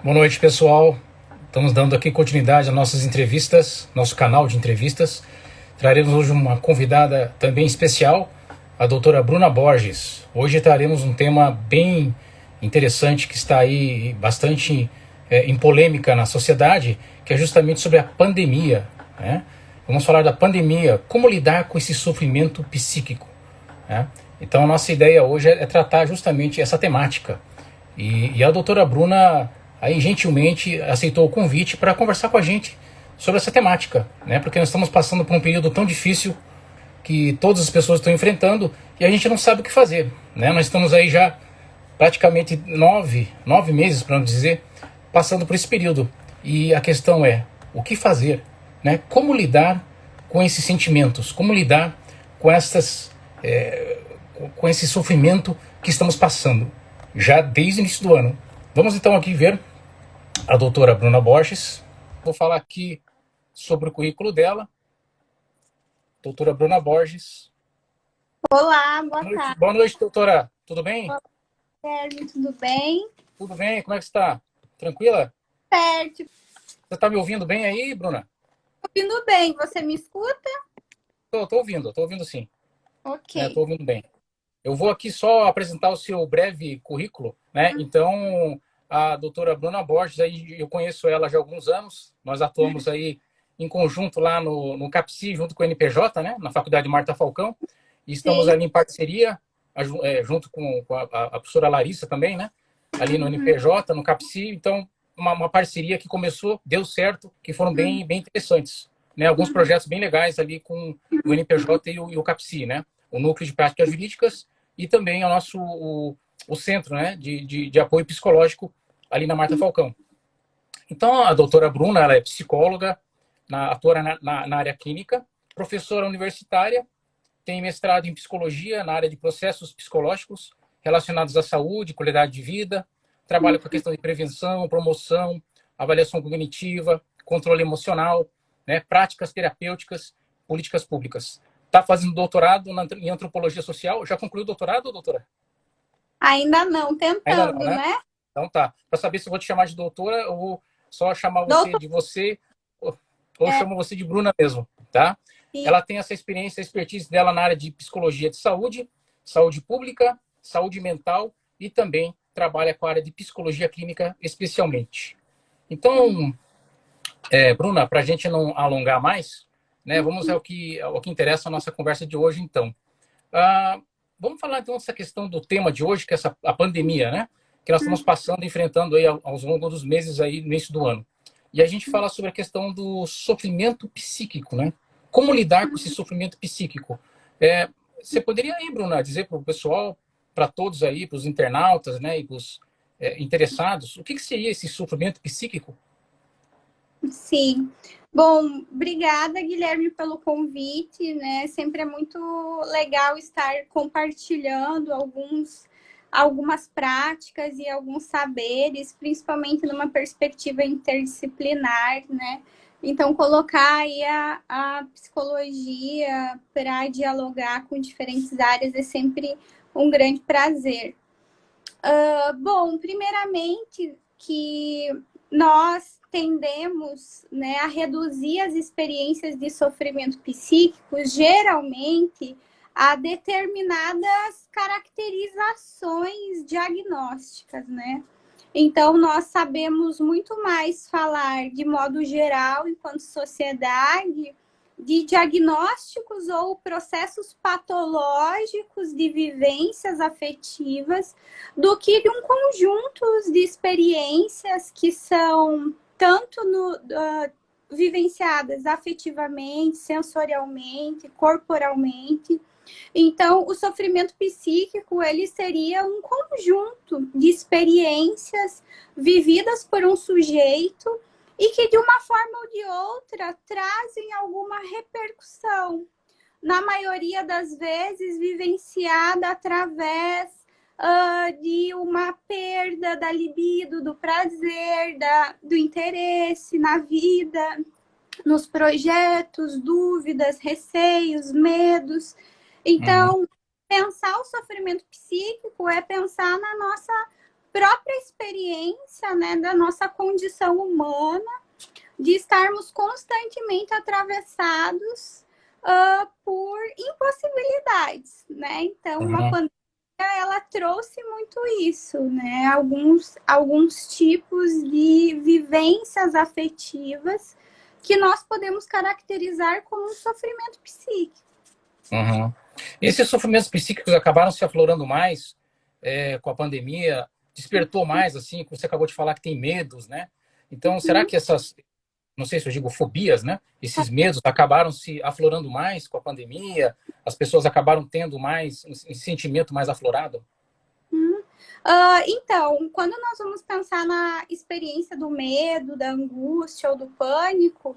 Boa noite, pessoal. Estamos dando aqui continuidade às nossas entrevistas, nosso canal de entrevistas. Traremos hoje uma convidada também especial, a doutora Bruna Borges. Hoje traremos um tema bem interessante que está aí bastante em polêmica na sociedade, que é justamente sobre a pandemia, né? Vamos falar da pandemia, como lidar com esse sofrimento psíquico, né? Então a nossa ideia hoje é tratar justamente essa temática. E a doutora Bruna aí gentilmente aceitou o convite para conversar com a gente sobre essa temática, né? Porque nós estamos passando por um período tão difícil que todas as pessoas estão enfrentando e a gente não sabe o que fazer, né? Nós estamos aí já praticamente nove meses, para não dizer, passando por esse período. E a questão é, o que fazer, né? Como lidar com esses sentimentos? Como lidar com com esse sofrimento que estamos passando, já desde o início do ano? Vamos então aqui ver a doutora Bruna Borges. Vou falar aqui sobre o currículo dela. Doutora Bruna Borges. Olá, boa tarde. Boa noite, doutora. Tudo bem? Boa tarde, tudo bem? Tudo bem, como é que está? Tranquila? Certo. Você está me ouvindo bem aí, Bruna? Ouvindo bem, você me escuta? Estou ouvindo sim. Ok. Estou ouvindo bem. Eu vou aqui só apresentar o seu breve currículo, né? Então, a doutora Bruna Borges, aí, eu conheço ela já há alguns anos, nós atuamos aí em conjunto lá no CAPSI, junto com o NPJ, né? Na Faculdade Marta Falcão, e estamos ali em parceria, junto com a professora Larissa também, né? Ali no NPJ, no CAPSI, então, uma parceria que começou, deu certo, que foram bem interessantes, né? Alguns projetos bem legais ali com o NPJ e o CAPSI, né? O Núcleo de Práticas Jurídicas e também o centro, né, de apoio psicológico ali na Marta Falcão. Então, a doutora Bruna, ela é psicóloga, atua na área clínica, professora universitária, tem mestrado em psicologia na área de processos psicológicos relacionados à saúde, qualidade de vida, trabalha com a questão de prevenção, promoção, avaliação cognitiva, controle emocional, né, práticas terapêuticas, políticas públicas. Está fazendo doutorado em antropologia social. Já concluiu o doutorado, doutora? Ainda não, Ainda tentando, não, né? né? Então tá. Para saber se eu vou te chamar de doutora ou só chamar você Doutor, de você, ou chamo você de Bruna mesmo, tá? Ela tem essa experiência, a expertise dela na área de psicologia de saúde, saúde pública, saúde mental e também trabalha com a área de psicologia clínica especialmente. Então, Bruna, para a gente não alongar mais, né, vamos ao que interessa a nossa conversa de hoje, então. Vamos falar, então, dessa questão do tema de hoje, que é a pandemia, né? Que nós estamos passando, enfrentando aí ao longo dos meses aí, no início do ano. E a gente fala sobre a questão do sofrimento psíquico, né? Como lidar com esse sofrimento psíquico? Você poderia aí, Bruna, dizer para o pessoal, para todos aí, para os internautas, né, e para os interessados, o que seria esse sofrimento psíquico? sim. Bom, obrigada, Guilherme, pelo convite, né? Sempre é muito legal estar compartilhando algumas práticas e alguns saberes, principalmente numa perspectiva interdisciplinar, né? Então, colocar aí a psicologia para dialogar com diferentes áreas é sempre um grande prazer. Bom, primeiramente que nós tendemos, né, a reduzir as experiências de sofrimento psíquico, geralmente, a determinadas caracterizações diagnósticas, né? Então, nós sabemos muito mais falar de modo geral, enquanto sociedade, de diagnósticos ou processos patológicos de vivências afetivas do que de um conjunto de experiências que são tanto vivenciadas afetivamente, sensorialmente, corporalmente. Então, o sofrimento psíquico, ele seria um conjunto de experiências vividas por um sujeito e que, de uma forma ou de outra, trazem alguma repercussão. Na maioria das vezes, vivenciada através de uma perda da libido, do prazer, do interesse na vida, nos projetos, dúvidas, receios, medos. Então, pensar o sofrimento psíquico é pensar na nossa própria experiência, né, da nossa condição humana, de estarmos constantemente atravessados por impossibilidades, né? Então, uma Uhum. pandemia, ela trouxe muito isso, né? Alguns tipos de vivências afetivas que nós podemos caracterizar como um sofrimento psíquico. Uhum. Esses sofrimentos psíquicos acabaram se aflorando mais com a pandemia, despertou mais, assim, como você acabou de falar, que tem medos, né? Então, será que essas, não sei se eu digo fobias, né? Esses medos acabaram se aflorando mais com a pandemia? As pessoas acabaram tendo mais, um sentimento mais aflorado? Então, quando nós vamos pensar na experiência do medo, da angústia ou do pânico,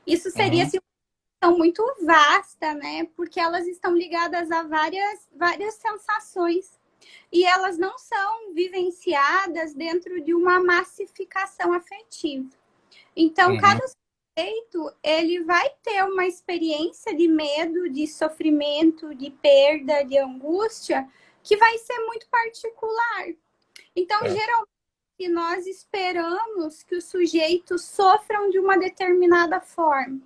isso seria Uhum. assim, uma questão muito vasta, né? Porque elas estão ligadas a várias sensações e elas não são vivenciadas dentro de uma massificação afetiva. Então, Uhum. cada sujeito, ele vai ter uma experiência de medo, de sofrimento, de perda, de angústia, que vai ser muito particular. Então, Certo. geralmente, nós esperamos que os sujeitos sofram de uma determinada forma,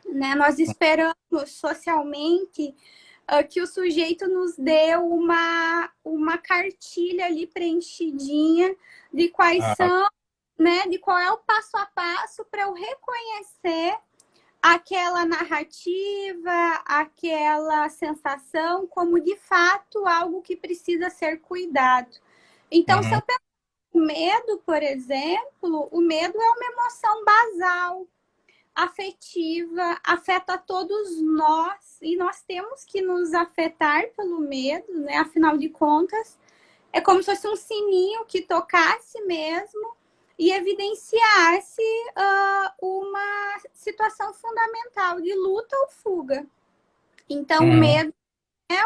né? Nós esperamos socialmente que o sujeito nos dê uma cartilha ali preenchidinha de quais Ah, são, né? De qual é o passo a passo para eu reconhecer aquela narrativa, aquela sensação como de fato algo que precisa ser cuidado. Então, se uhum. eu penso no medo, por exemplo, o medo é uma emoção basal, afetiva, afeta todos nós e nós temos que nos afetar pelo medo, né? Afinal de contas, é como se fosse um sininho que tocasse mesmo e evidenciasse uma situação fundamental de luta ou fuga. Então, o Uhum. medo é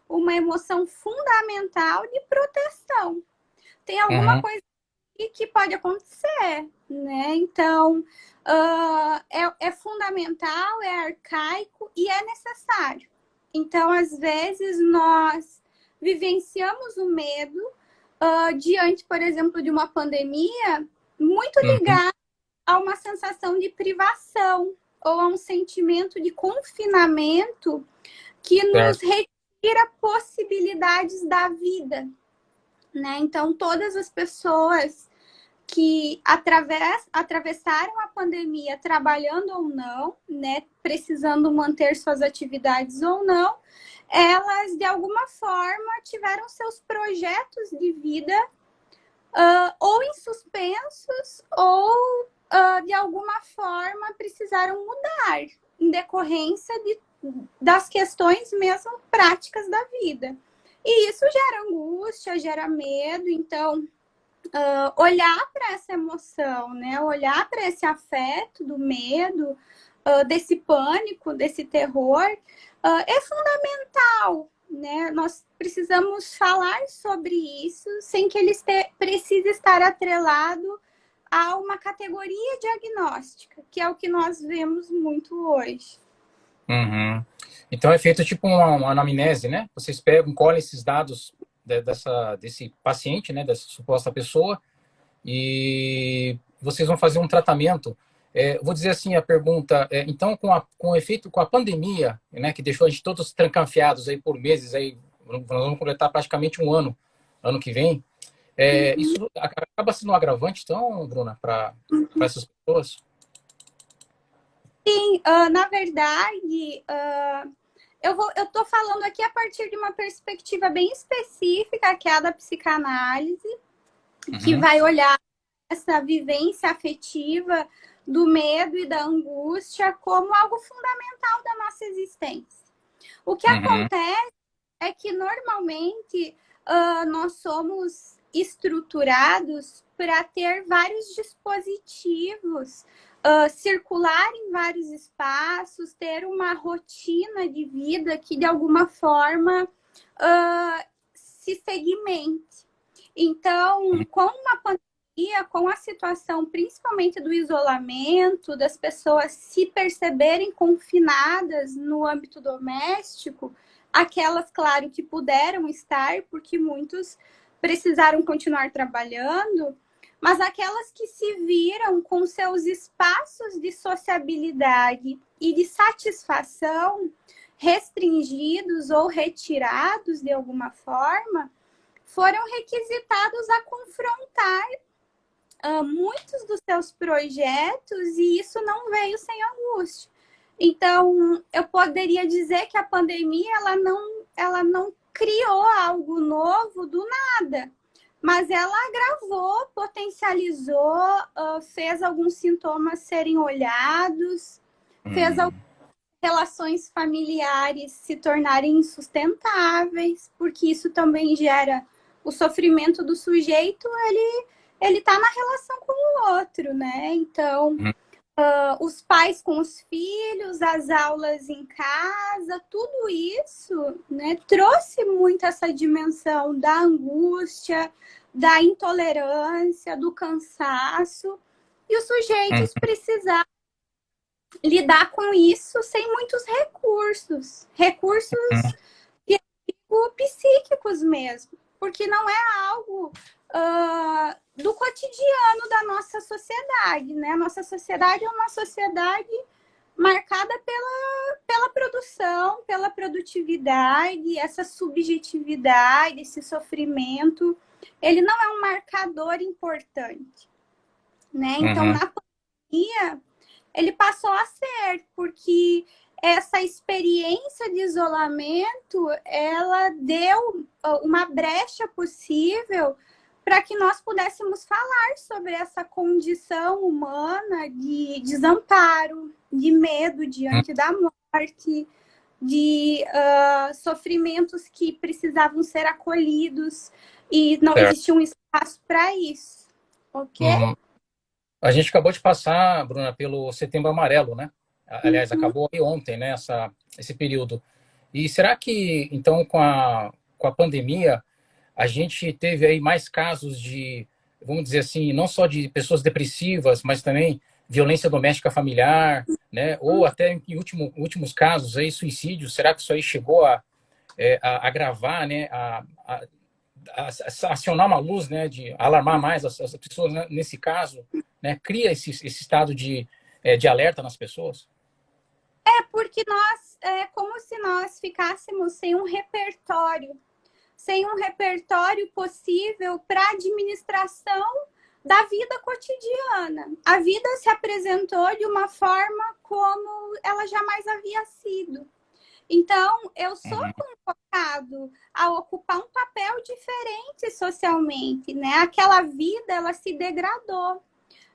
uma emoção fundamental de proteção. Tem alguma Uhum. coisa que pode acontecer, né? Então, é fundamental, é arcaico e é necessário. Então, às vezes, nós vivenciamos o medo diante, por exemplo, de uma pandemia, muito Uhum. ligado a uma sensação de privação ou a um sentimento de confinamento que nos Certo. retira possibilidades da vida, né? Então, todas as pessoas que atravessaram a pandemia trabalhando ou não, né, precisando manter suas atividades ou não, elas de alguma forma tiveram seus projetos de vida ou em suspensos ou de alguma forma precisaram mudar em decorrência das questões mesmo práticas da vida. E isso gera angústia, gera medo, então olhar para essa emoção, né? Olhar para esse afeto do medo, desse pânico, desse terror, é fundamental, né? Nós precisamos falar sobre isso sem que ele precise estar atrelado a uma categoria diagnóstica, que é o que nós vemos muito hoje. Uhum. Então é feito tipo uma anamnese, né? Vocês pegam, colhem esses dados desse paciente, né? Dessa suposta pessoa, e vocês vão fazer um tratamento. Vou dizer assim a pergunta. Então, com o efeito, com a pandemia, né? Que deixou a gente todos trancafiados aí por meses, aí nós vamos completar praticamente um ano que vem. Uhum. Isso acaba sendo um agravante, então, Bruna, para essas pessoas? Sim, na verdade, eu estou falando aqui a partir de uma perspectiva bem específica, que é a da psicanálise, que Uhum. vai olhar essa vivência afetiva do medo e da angústia como algo fundamental da nossa existência. O que Uhum. acontece é que normalmente nós somos estruturados para ter vários dispositivos, circular em vários espaços, ter uma rotina de vida que de alguma forma se segmente. Então, com uma pandemia, com a situação principalmente do isolamento, das pessoas se perceberem confinadas no âmbito doméstico, aquelas, claro, que puderam estar, porque muitos precisaram continuar trabalhando, mas aquelas que se viram com seus espaços de sociabilidade e de satisfação restringidos ou retirados de alguma forma, foram requisitados a confrontar muitos dos seus projetos, e isso não veio sem angústia. Então, eu poderia dizer que a pandemia ela não criou algo novo do nada, mas ela agravou, potencializou, fez alguns sintomas serem olhados, fez algumas relações familiares se tornarem insustentáveis, porque isso também gera o sofrimento do sujeito, ele está na relação com o outro, né? Então, os pais com os filhos, as aulas em casa, tudo isso, né, trouxe muito essa dimensão da angústia, da intolerância, do cansaço, e os sujeitos precisaram lidar com isso sem muitos recursos psíquicos mesmo, porque não é algo do cotidiano da nossa sociedade, né? A nossa sociedade é uma sociedade marcada pela produção, pela produtividade, essa subjetividade, esse sofrimento, ele não é um marcador importante, né? Então, na pandemia, ele passou a ser, porque essa experiência de isolamento, ela deu uma brecha possível para que nós pudéssemos falar sobre essa condição humana de desamparo, de medo diante da morte, de sofrimentos que precisavam ser acolhidos, e não existia um espaço para isso, ok? A gente acabou de passar, Bruna, pelo Setembro Amarelo, né? Aliás, acabou aí ontem, né? Esse período. E será que, então, com a pandemia, a gente teve aí mais casos de, vamos dizer assim, não só de pessoas depressivas, mas também violência doméstica familiar, né? Ou até, em últimos casos, aí, suicídio? Será que isso aí chegou a agravar, né? A acionar uma luz, né? De alarmar mais as pessoas, né? Nesse caso, né? Cria esse estado de alerta nas pessoas? Porque nós, como se nós ficássemos sem um repertório possível para administração da vida cotidiana. A vida se apresentou de uma forma como ela jamais havia sido. Então, eu sou convocado a ocupar um papel diferente socialmente, né? Aquela vida, ela se degradou.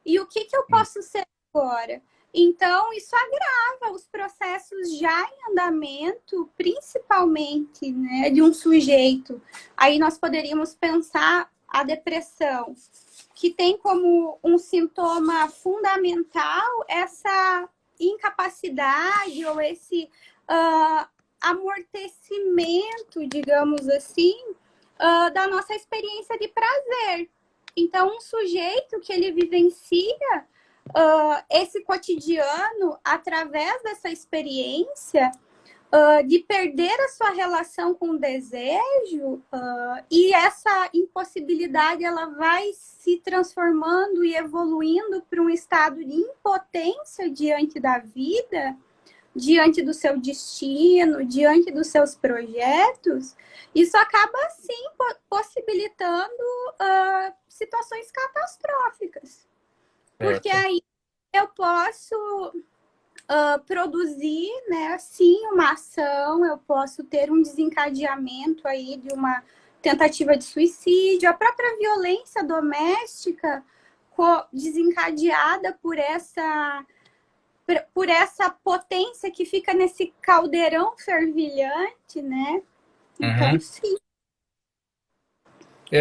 E o que eu posso ser agora? Então, isso agrava os processos já em andamento, principalmente, né, de um sujeito. Aí nós poderíamos pensar a depressão, que tem como um sintoma fundamental essa incapacidade ou esse amortecimento, digamos assim, da nossa experiência de prazer. Então, um sujeito que ele vivencia esse cotidiano através dessa experiência de perder a sua relação com o desejo, e essa impossibilidade ela vai se transformando e evoluindo para um estado de impotência diante da vida, diante do seu destino, diante dos seus projetos. Isso acaba, sim, possibilitando situações catastróficas. Porque aí eu posso produzir, né, sim, uma ação, eu posso ter um desencadeamento aí de uma tentativa de suicídio, a própria violência doméstica desencadeada por essa potência que fica nesse caldeirão fervilhante, né? Então, sim.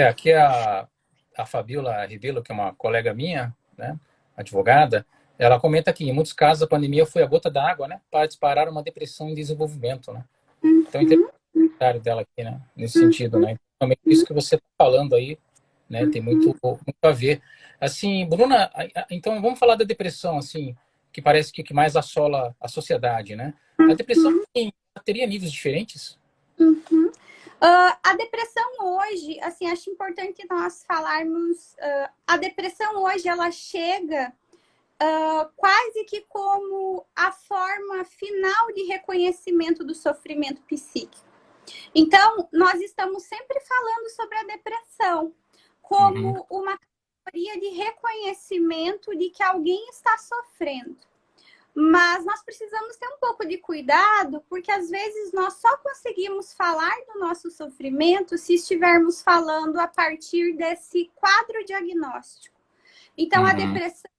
Aqui a Fabiola Rebelo, que é uma colega minha, né, advogada, ela comenta que, em muitos casos, a pandemia foi a gota d'água, né, para disparar uma depressão em desenvolvimento, né? Então, interessante o comentário dela aqui, né, nesse sentido, né? Também isso que você está falando aí, né, tem muito a ver. Assim, Bruna, então vamos falar da depressão, assim, que parece que mais assola a sociedade, né? A depressão teria níveis diferentes? A depressão hoje, assim, acho importante nós falarmos, a depressão hoje, ela chega quase que como a forma final de reconhecimento do sofrimento psíquico. Então, nós estamos sempre falando sobre a depressão como uma categoria de reconhecimento de que alguém está sofrendo. Mas nós precisamos ter um pouco de cuidado, porque às vezes nós só conseguimos falar do nosso sofrimento se estivermos falando a partir desse quadro diagnóstico. Então, a depressão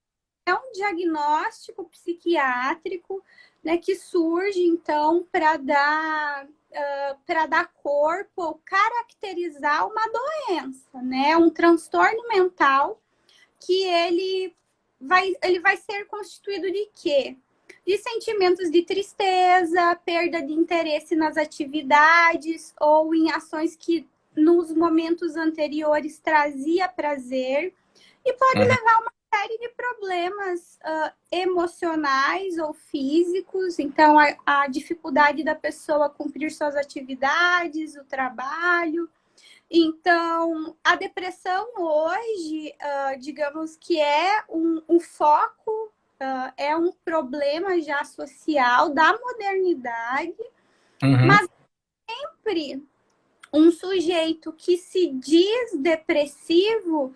é um diagnóstico psiquiátrico, né, que surge, então, para dar corpo ou caracterizar uma doença, né, um transtorno mental que ele vai ser constituído de quê? De sentimentos de tristeza, perda de interesse nas atividades ou em ações que nos momentos anteriores trazia prazer, e pode levar a uma série de problemas emocionais ou físicos. Então, a dificuldade da pessoa cumprir suas atividades, o trabalho. Então, a depressão hoje, digamos que é um foco, é um problema já social da modernidade, mas sempre um sujeito que se diz depressivo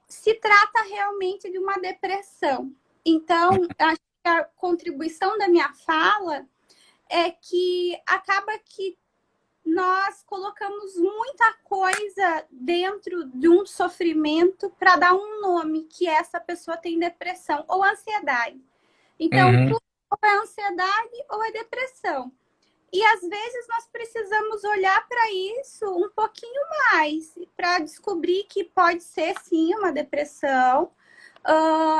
se trata realmente de uma depressão. Então, acho que a contribuição da minha fala é que acaba que nós colocamos muita coisa dentro de um sofrimento para dar um nome, que essa pessoa tem depressão ou ansiedade. Então, tudo ou é ansiedade ou é depressão. E às vezes nós precisamos olhar para isso um pouquinho mais, para descobrir que pode ser sim uma depressão,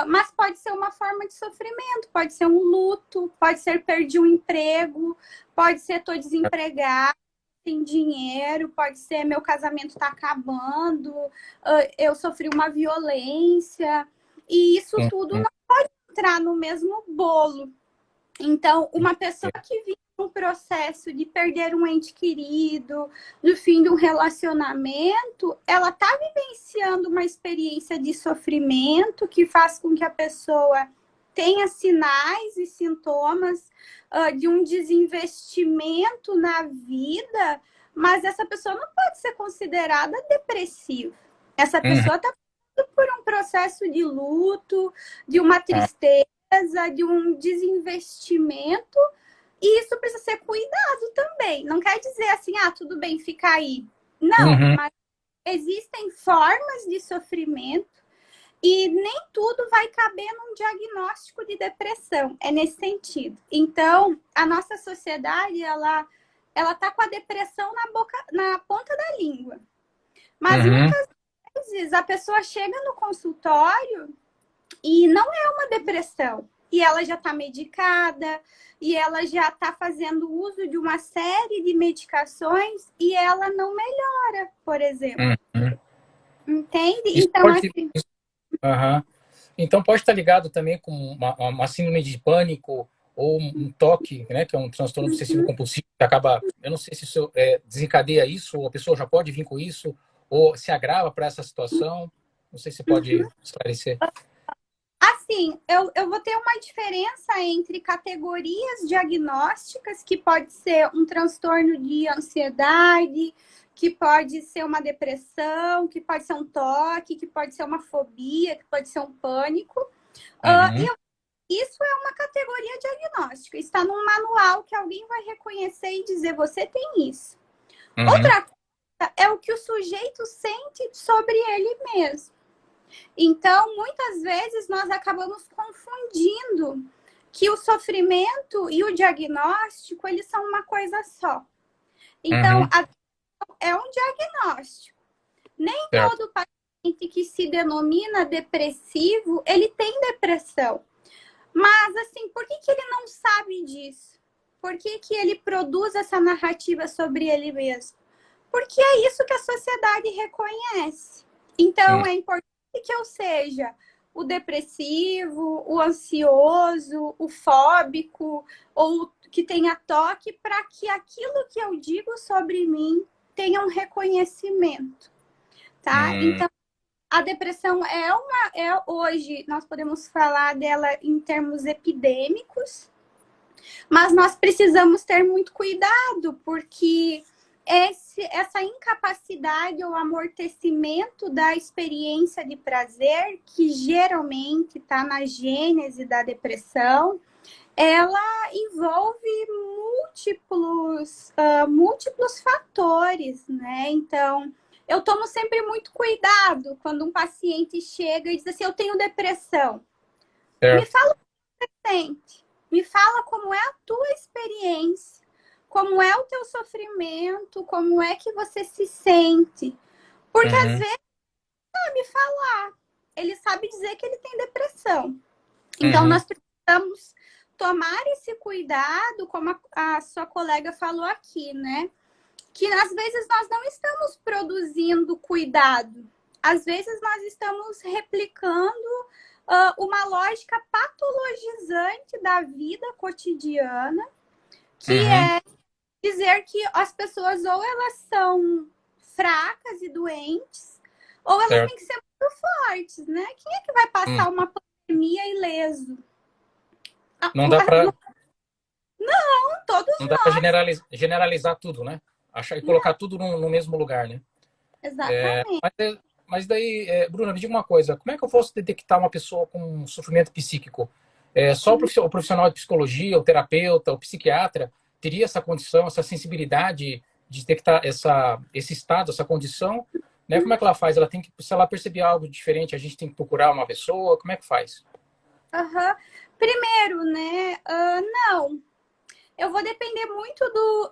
mas pode ser uma forma de sofrimento, pode ser um luto, pode ser perdi um emprego, pode ser estou desempregado, sem dinheiro, pode ser meu casamento está acabando, eu sofri uma violência, e isso tudo não pode entrar no mesmo bolo. Então, uma pessoa que vive um processo de perder um ente querido, no fim de um relacionamento, ela está vivenciando uma experiência de sofrimento que faz com que a pessoa tenha sinais e sintomas de um desinvestimento na vida, mas essa pessoa não pode ser considerada depressiva. Essa pessoa está passando por um processo de luto, de uma tristeza, de um desinvestimento, e isso precisa ser cuidado também. Não quer dizer assim, tudo bem, fica aí. Não, mas existem formas de sofrimento e nem tudo vai caber num diagnóstico de depressão. É nesse sentido. Então, a nossa sociedade, ela tá com a depressão na ponta da língua. Mas muitas vezes a pessoa chega no consultório e não é uma depressão. E ela já está medicada, e ela já está fazendo uso de uma série de medicações e ela não melhora, por exemplo. Entende? Isso então, pode, assim... Então, pode estar ligado também com uma síndrome de pânico ou um toque, né, que é um transtorno obsessivo compulsivo, que acaba, eu não sei se isso desencadeia isso, ou a pessoa já pode vir com isso, ou se agrava para essa situação. Não sei se você pode esclarecer. Assim, eu vou ter uma diferença entre categorias diagnósticas, que pode ser um transtorno de ansiedade, que pode ser uma depressão, que pode ser um toque, que pode ser uma fobia, que pode ser um pânico. Isso é uma categoria diagnóstica. Está num manual que alguém vai reconhecer e dizer, você tem isso. Outra coisa é o que o sujeito sente sobre ele mesmo. Então, muitas vezes, nós acabamos confundindo que o sofrimento e o diagnóstico, eles são uma coisa só. Então, é um diagnóstico. Nem todo paciente que se denomina depressivo, ele tem depressão. Mas, assim, por que ele não sabe disso? Por que ele produz essa narrativa sobre ele mesmo? Porque é isso que a sociedade reconhece. Então, é importante que eu seja o depressivo, o ansioso, o fóbico, ou que tenha toque, para que aquilo que eu digo sobre mim tenham reconhecimento, tá? Então, a depressão hoje, nós podemos falar dela em termos epidêmicos, mas nós precisamos ter muito cuidado, porque essa incapacidade ou amortecimento da experiência de prazer, que geralmente está na gênese da depressão, ela envolve múltiplos fatores, né? Então, eu tomo sempre muito cuidado quando um paciente chega e diz assim, eu tenho depressão. Me fala o que você sente. Me fala como é a tua experiência, como é o teu sofrimento, como é que você se sente. Porque às vezes, me falar, ele sabe dizer que ele tem depressão. Então, nós precisamos tomar esse cuidado, como a sua colega falou aqui, né? Que às vezes nós não estamos produzindo cuidado. Às vezes nós estamos replicando uma lógica patologizante da vida cotidiana, que é dizer que as pessoas ou elas são fracas e doentes, ou elas têm que ser muito fortes, né? Quem é que vai passar uma pandemia ileso? Não dá para todos não dá para generalizar tudo, né? Achar e colocar tudo no mesmo lugar, né? Exatamente. Mas daí, Bruna, me diga uma coisa: como é que eu posso detectar uma pessoa com sofrimento psíquico? Só o profissional de psicologia, o terapeuta, o psiquiatra teria essa condição, essa sensibilidade de detectar esse estado, essa condição, né? Como é que ela faz? Ela tem que, se ela perceber algo diferente, a gente tem que procurar uma pessoa. Como é que faz? Primeiro, né? Não. Eu vou depender muito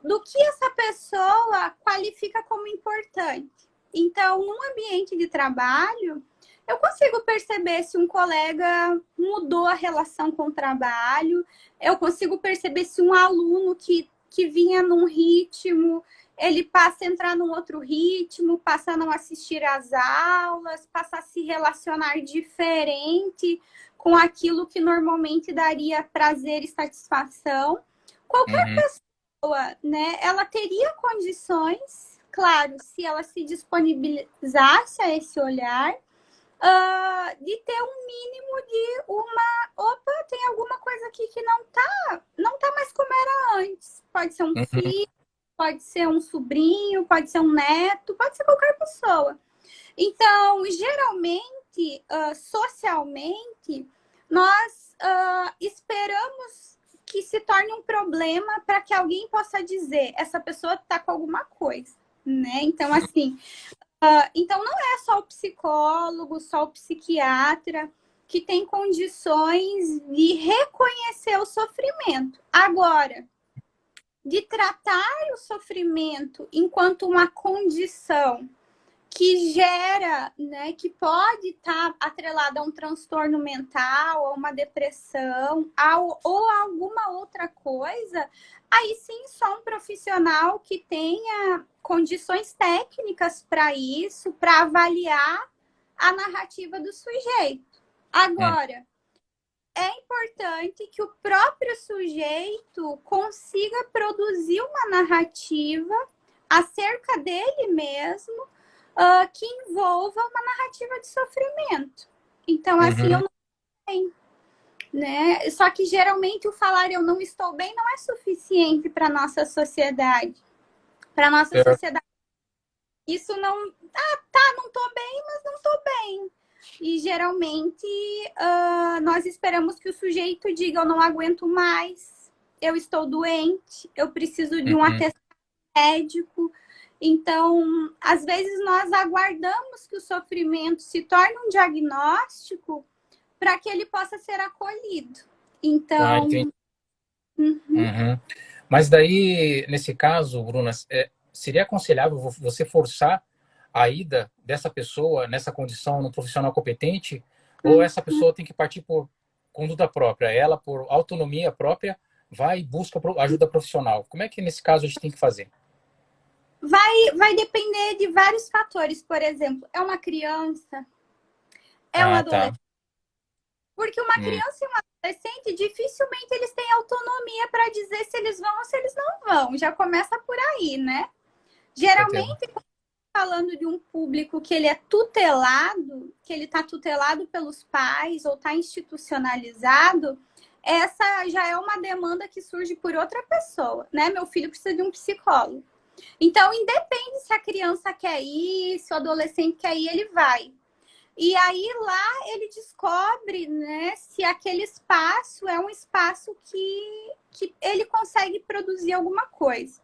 do que essa pessoa qualifica como importante. Então, num ambiente de trabalho, eu consigo perceber se um colega mudou a relação com o trabalho, eu consigo perceber se um aluno que vinha num ritmo, ele passa a entrar num outro ritmo, passa a não assistir às aulas, passa a se relacionar diferente com aquilo que normalmente daria prazer e satisfação. Qualquer pessoa, né, ela teria condições, claro, se ela se disponibilizasse a esse olhar, de ter um mínimo de opa, tem alguma coisa aqui que não tá mais como era antes. Pode ser um filho, pode ser um sobrinho, pode ser um neto, pode ser qualquer pessoa. Então, geralmente, socialmente, nós esperamos que se torne um problema para que alguém possa dizer essa pessoa está com alguma coisa, né? Então, assim, então não é só o psicólogo, só o psiquiatra que tem condições de reconhecer o sofrimento. Agora, de tratar o sofrimento enquanto uma condição que gera, né, que pode estar atrelada a um transtorno mental, a uma depressão, ou a alguma outra coisa, aí sim só um profissional que tenha condições técnicas para isso, para avaliar a narrativa do sujeito. Agora, é importante que o próprio sujeito consiga produzir uma narrativa acerca dele mesmo, que envolva uma narrativa de sofrimento. Então, assim, eu não tenho, né? Só que geralmente o falar eu não estou bem não é suficiente para nossa sociedade. Para nossa sociedade, isso não. Não estou bem, mas não estou bem. E geralmente nós esperamos que o sujeito diga: eu não aguento mais, eu estou doente, eu preciso de um atestado médico. Então, às vezes nós aguardamos que o sofrimento se torne um diagnóstico para que ele possa ser acolhido. Então, Mas daí, nesse caso, Bruna, seria aconselhável você forçar a ida dessa pessoa nessa condição no profissional competente, ou essa pessoa tem que partir por conduta própria, ela por autonomia própria vai e busca ajuda profissional? Como é que nesse caso a gente tem que fazer? Vai depender de vários fatores. Por exemplo, é uma criança, é um adolescente. Tá. Porque uma criança e um adolescente, dificilmente eles têm autonomia para dizer se eles vão ou se eles não vão. Já começa por aí, né? Geralmente, falando de um público que ele é tutelado, que ele está tutelado pelos pais ou está institucionalizado, essa já é uma demanda que surge por outra pessoa, né? Meu filho precisa de um psicólogo. Então, independe se a criança quer ir, se o adolescente quer ir, ele vai. E aí lá ele descobre, né, se aquele espaço é um espaço que ele consegue produzir alguma coisa.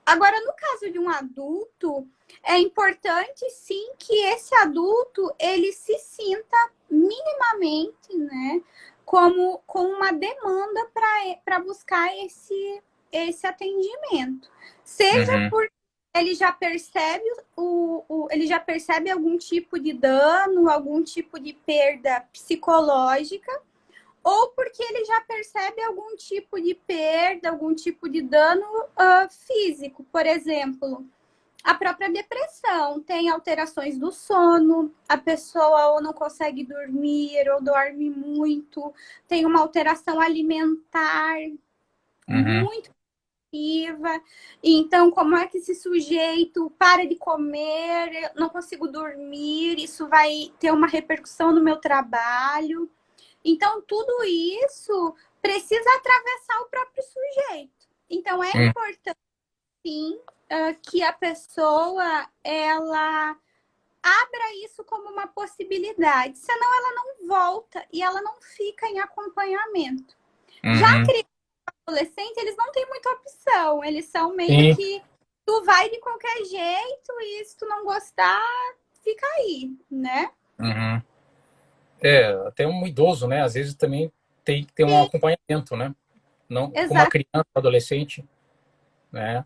Agora, no caso de um adulto, é importante sim que esse adulto ele se sinta minimamente, né, como com uma demanda para buscar esse atendimento. Seja porque ele já percebe ele já percebe algum tipo de dano, algum tipo de perda psicológica, ou porque ele já percebe algum tipo de perda, algum tipo de dano físico. Por exemplo, a própria depressão tem alterações do sono, a pessoa ou não consegue dormir, ou dorme muito, tem uma alteração alimentar muito ativa. Então, como é que esse sujeito para de comer, não consigo dormir, isso vai ter uma repercussão no meu trabalho. Então, tudo isso precisa atravessar o próprio sujeito. Então, é importante, sim, que a pessoa, ela abra isso como uma possibilidade. Senão, ela não volta e ela não fica em acompanhamento. Já a criança e adolescente, eles não têm muita opção. Eles são meio que... Tu vai de qualquer jeito e se tu não gostar, fica aí, né? Até um idoso, né? Às vezes também tem que ter um acompanhamento, né? Não, como uma criança, adolescente, né?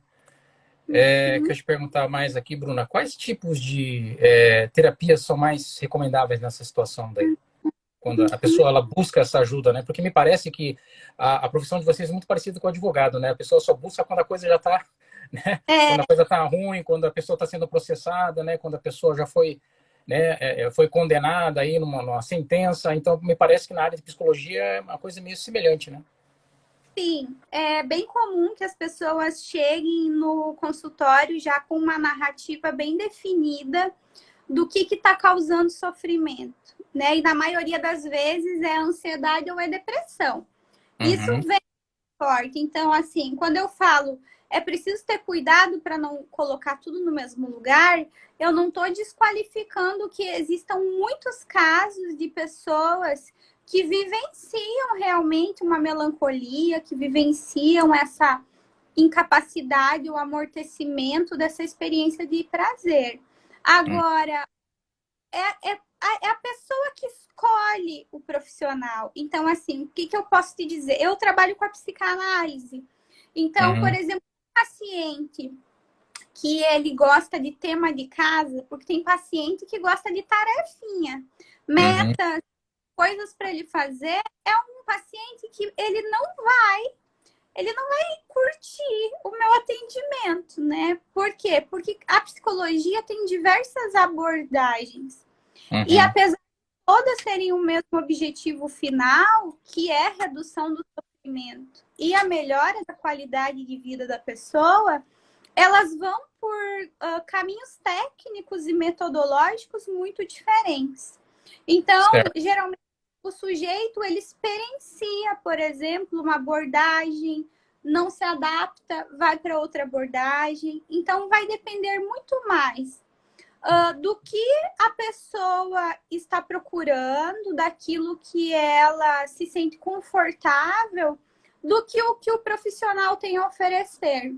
Quero te perguntar mais aqui, Bruna, quais tipos de terapias são mais recomendáveis nessa situação daí? Quando a pessoa ela busca essa ajuda, né? Porque me parece que a profissão de vocês é muito parecida com o advogado, né? A pessoa só busca quando a coisa já está, né? Quando a coisa está ruim, quando a pessoa está sendo processada, né? Quando a pessoa já foi, né? Foi condenada aí numa sentença. Então, me parece que na área de psicologia é uma coisa meio semelhante, né? Sim, é bem comum que as pessoas cheguem no consultório já com uma narrativa bem definida do que está causando sofrimento, né? E na maioria das vezes é ansiedade ou é depressão. Isso vem forte. Então, assim, quando eu falo é preciso ter cuidado para não colocar tudo no mesmo lugar, eu não estou desqualificando que existam muitos casos de pessoas que vivenciam realmente uma melancolia, que vivenciam essa incapacidade, o amortecimento dessa experiência de prazer. Agora, é a pessoa que escolhe o profissional. Então, assim, o que eu posso te dizer? Eu trabalho com a psicanálise. Então, por exemplo, um paciente que ele gosta de tema de casa, porque tem paciente que gosta de tarefinha, metas, coisas para ele fazer, é um paciente que ele não vai curtir o meu atendimento, né? Por quê? Porque a psicologia tem diversas abordagens. E apesar de todas terem o mesmo objetivo final, que é a redução do sofrimento e a melhora da qualidade de vida da pessoa, elas vão por caminhos técnicos e metodológicos muito diferentes. Então, geralmente, o sujeito, ele experiencia, por exemplo, uma abordagem, não se adapta, vai para outra abordagem. Então, vai depender muito mais do que a pessoa está procurando, daquilo que ela se sente confortável, do que o profissional tem a oferecer.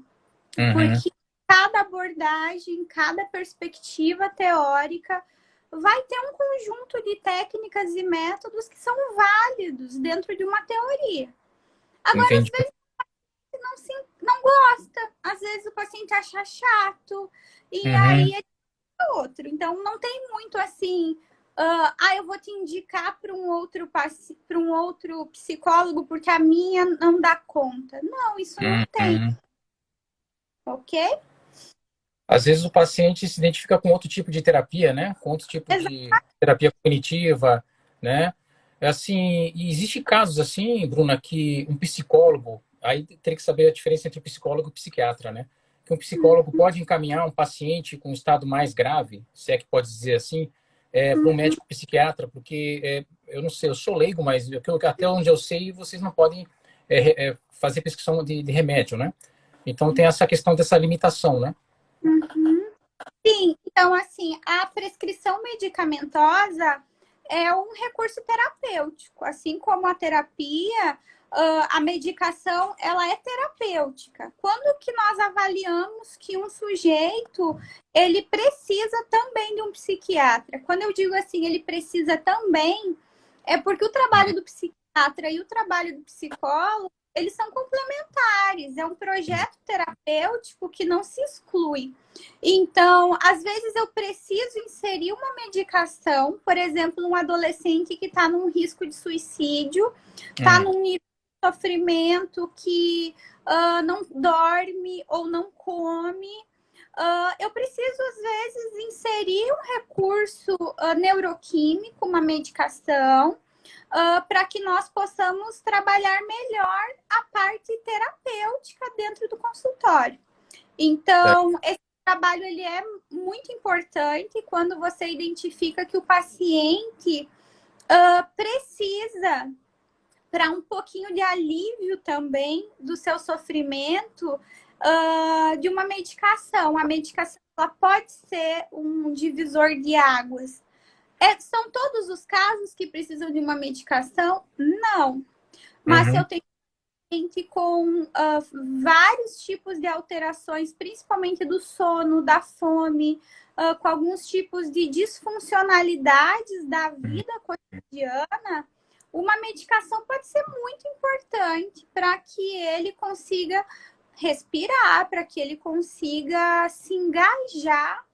Porque cada abordagem, cada perspectiva teórica vai ter um conjunto de técnicas e métodos que são válidos dentro de uma teoria. Agora, às vezes, o paciente não gosta, às vezes o paciente acha chato, e aí é outro. Então, não tem muito assim, eu vou te indicar para um outro psicólogo porque a minha não dá conta. Não, isso não tem. Ok? Às vezes o paciente se identifica com outro tipo de terapia, né? Com outro tipo de terapia cognitiva, né? Assim, e existe casos assim, Bruna, que um psicólogo, aí teria que saber a diferença entre o psicólogo e o psiquiatra, né? Que que um psicólogo pode encaminhar um paciente com um estado mais grave, se é que pode dizer assim, para um médico psiquiatra, porque eu não sei, eu sou leigo, mas até onde eu sei, vocês não podem fazer prescrição de remédio, né? Então tem essa questão dessa limitação, né? Uhum. Sim, então assim, a prescrição medicamentosa é um recurso terapêutico, assim como a terapia, a medicação, ela é terapêutica. Quando que nós avaliamos que um sujeito, ele precisa também de um psiquiatra? Quando eu digo assim, ele precisa também, é porque o trabalho do psiquiatra e o trabalho do psicólogo, eles são complementares, é um projeto terapêutico que não se exclui. Então, às vezes eu preciso inserir uma medicação, por exemplo, um adolescente que está num risco de suicídio, está num nível de sofrimento que não dorme ou não come. Eu preciso, às vezes, inserir um recurso neuroquímico, uma medicação, para que nós possamos trabalhar melhor a parte terapêutica dentro do consultório. Então, esse trabalho ele é muito importante quando você identifica que o paciente precisa, para um pouquinho de alívio também do seu sofrimento, de uma medicação. A medicação ela pode ser um divisor de águas. São todos os casos que precisam de uma medicação? Não. Mas se eu tenho com vários tipos de alterações, principalmente do sono, da fome, com alguns tipos de disfuncionalidades da vida cotidiana, uma medicação pode ser muito importante para que ele consiga respirar, para que ele consiga se engajar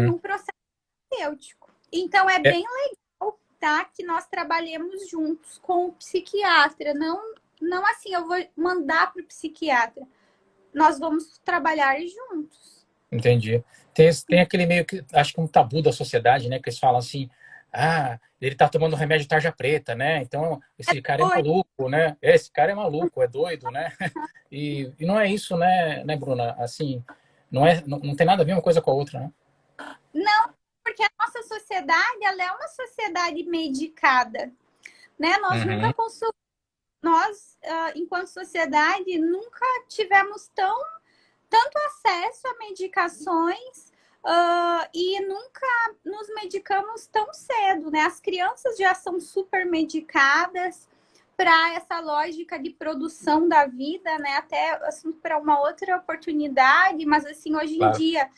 num processo terapêutico. Então, é bem legal, tá, que nós trabalhemos juntos com o psiquiatra, não assim, eu vou mandar para o psiquiatra. Nós vamos trabalhar juntos. Entendi. Tem aquele meio que, acho que um tabu da sociedade, né? Que eles falam assim, ele tá tomando remédio tarja preta, né? Então, esse cara é maluco, né? Esse cara é maluco, é doido, né? E não é isso, né, Bruna? Assim, não tem nada a ver uma coisa com a outra, né? Não, porque a nossa sociedade, ela é uma sociedade medicada, né? Nós nunca consumimos, enquanto sociedade, nunca tivemos tanto acesso a medicações e nunca nos medicamos tão cedo, né? As crianças já são super medicadas para essa lógica de produção da vida, né? Até assunto para uma outra oportunidade, mas assim, hoje em dia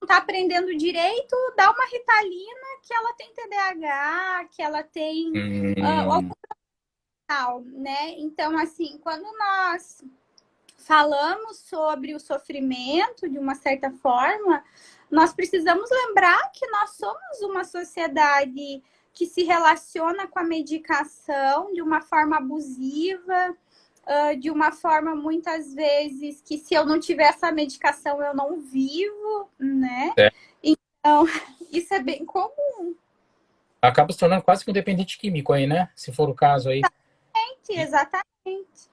não está aprendendo direito, dá uma Ritalina que ela tem TDAH, que ela tem algum tal, né? Então, assim, quando nós falamos sobre o sofrimento de uma certa forma, nós precisamos lembrar que nós somos uma sociedade que se relaciona com a medicação de uma forma abusiva, de uma forma muitas vezes que se eu não tiver essa medicação eu não vivo, né? Então, isso é bem comum. Acaba se tornando quase que um dependente químico aí, né? Se for o caso aí. Exatamente.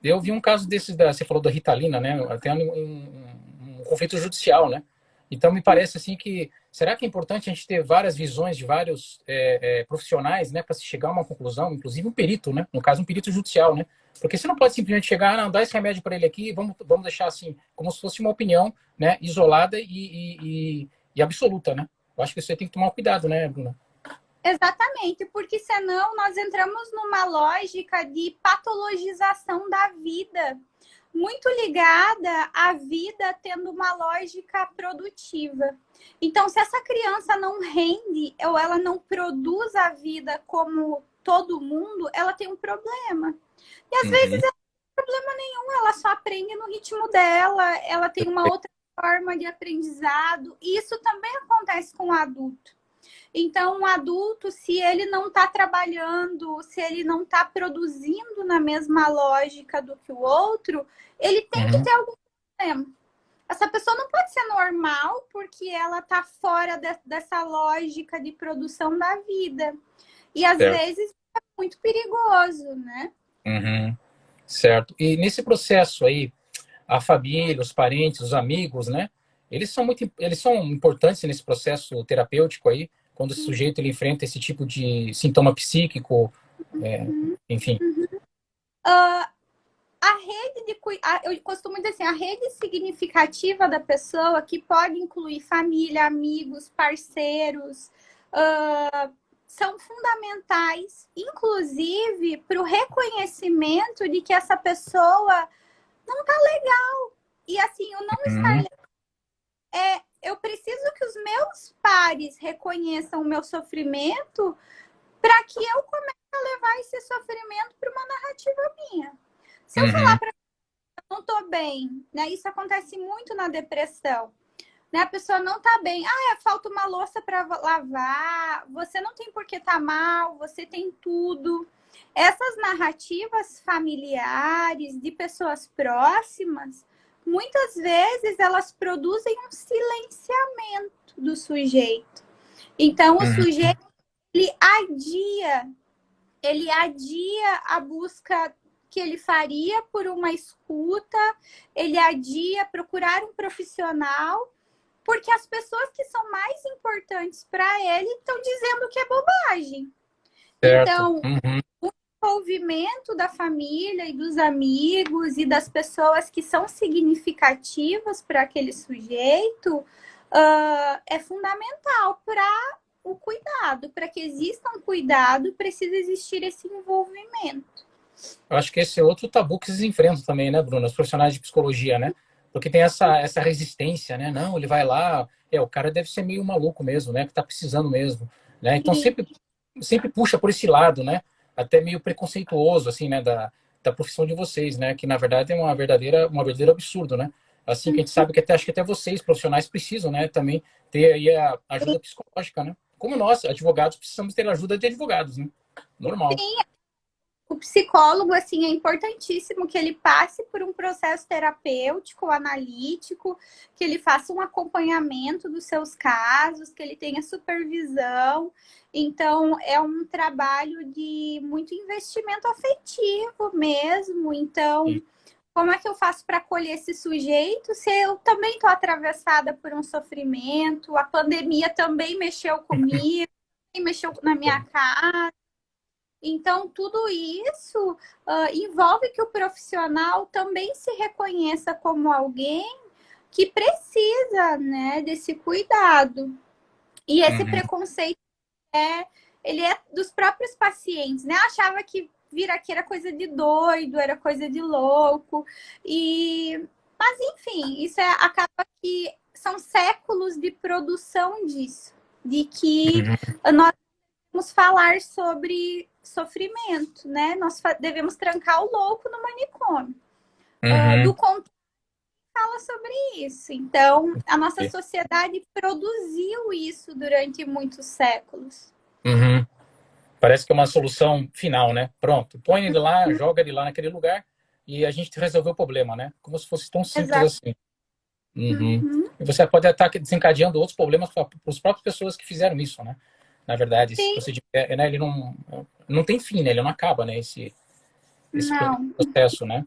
Eu vi um caso desses, você falou da Ritalina, né? Tem um conflito judicial, né? Então, me parece assim que, será que é importante a gente ter várias visões de vários profissionais, né? Para se chegar a uma conclusão, inclusive um perito, né? No caso, um perito judicial, né? Porque você não pode simplesmente chegar, não, dá esse remédio para ele aqui, vamos deixar assim, como se fosse uma opinião, né? Isolada e absoluta, né? Eu acho que você tem que tomar cuidado, né, Bruna? Exatamente, porque senão nós entramos numa lógica de patologização da vida, muito ligada à vida tendo uma lógica produtiva. Então, se essa criança não rende ou ela não produz a vida como todo mundo, ela tem um problema. E às vezes ela não tem problema nenhum, ela só aprende no ritmo dela, ela tem uma outra forma de aprendizado. E isso também acontece com o adulto. Então, um adulto, se ele não está trabalhando, se ele não está produzindo na mesma lógica do que o outro, ele tem que ter algum problema. Essa pessoa não pode ser normal porque ela está fora dessa lógica de produção da vida. E às vezes é muito perigoso, né? Certo. E nesse processo aí, a família, os parentes, os amigos, né? Eles são importantes nesse processo terapêutico aí, quando o sujeito ele enfrenta esse tipo de sintoma psíquico, é, enfim. Ah, a rede de eu costumo dizer assim, a rede significativa da pessoa, que pode incluir família, amigos, parceiros, são fundamentais, inclusive para o reconhecimento de que essa pessoa não tá legal. E assim, o não estar Uhum, eu preciso que os meus pares reconheçam o meu sofrimento para que eu comece a levar esse sofrimento para uma narrativa minha. Se eu falar uhum, para não tô bem, né? Isso acontece muito na depressão. Né? A pessoa não tá bem. Falta uma louça para lavar. Você não tem por que tá mal. Você tem tudo. Essas narrativas familiares de pessoas próximas, muitas vezes elas produzem um silenciamento do sujeito. Então, o uhum. sujeito ele adia a busca que ele faria por uma escuta, ele adia procurar um profissional, porque as pessoas que são mais importantes para ele estão dizendo que é bobagem. Certo. Então, Uhum, o envolvimento da família e dos amigos e das pessoas que são significativas para aquele sujeito é fundamental para o cuidado. Para que exista um cuidado, precisa existir esse envolvimento. Eu acho que esse é outro tabu que vocês enfrentam também, né, Bruno? Os profissionais de psicologia, né? Porque tem essa resistência, né? Não, ele vai lá, o cara deve ser meio maluco mesmo, né? Que tá precisando mesmo, né? Então E, sempre puxa por esse lado, né? Até meio preconceituoso, assim, né? Da profissão de vocês, né? Que na verdade é uma verdadeira absurdo, né? Assim que a gente sabe que acho que até vocês, profissionais, precisam, né? Também ter aí a ajuda psicológica, né? Como nós, advogados, precisamos ter ajuda de advogados, né? Normal. o psicólogo, assim, é importantíssimo que ele passe por um processo terapêutico, analítico, que ele faça um acompanhamento dos seus casos, que ele tenha supervisão. Então, é um trabalho de muito investimento afetivo mesmo. Então, como é que eu faço para acolher esse sujeito se eu também estou atravessada por um sofrimento? A pandemia também mexeu comigo, mexeu na minha casa. Então, tudo isso envolve que o profissional também se reconheça como alguém que precisa, né, desse cuidado. E esse Uhum. preconceito ele é dos próprios pacientes, né? Achava que vir aqui era coisa de doido, era coisa de louco. Mas enfim, acaba que são séculos de produção disso, de que Uhum. nós devemos falar sobre sofrimento, né? Nós devemos trancar o louco no manicômio. Do Uhum. contrário, fala sobre isso. Então, a nossa sociedade produziu isso durante muitos séculos. Uhum. Parece que é uma solução final, né? Pronto, põe ele lá, joga ele lá naquele lugar e a gente resolveu o problema, né? Como se fosse tão simples Exato. assim. Uhum. Uhum. E você pode estar desencadeando outros problemas para as próprias pessoas que fizeram isso, né? Na verdade, esse Sim, procedimento, né, ele não tem fim, né? Ele não acaba, né? Esse não. processo, né?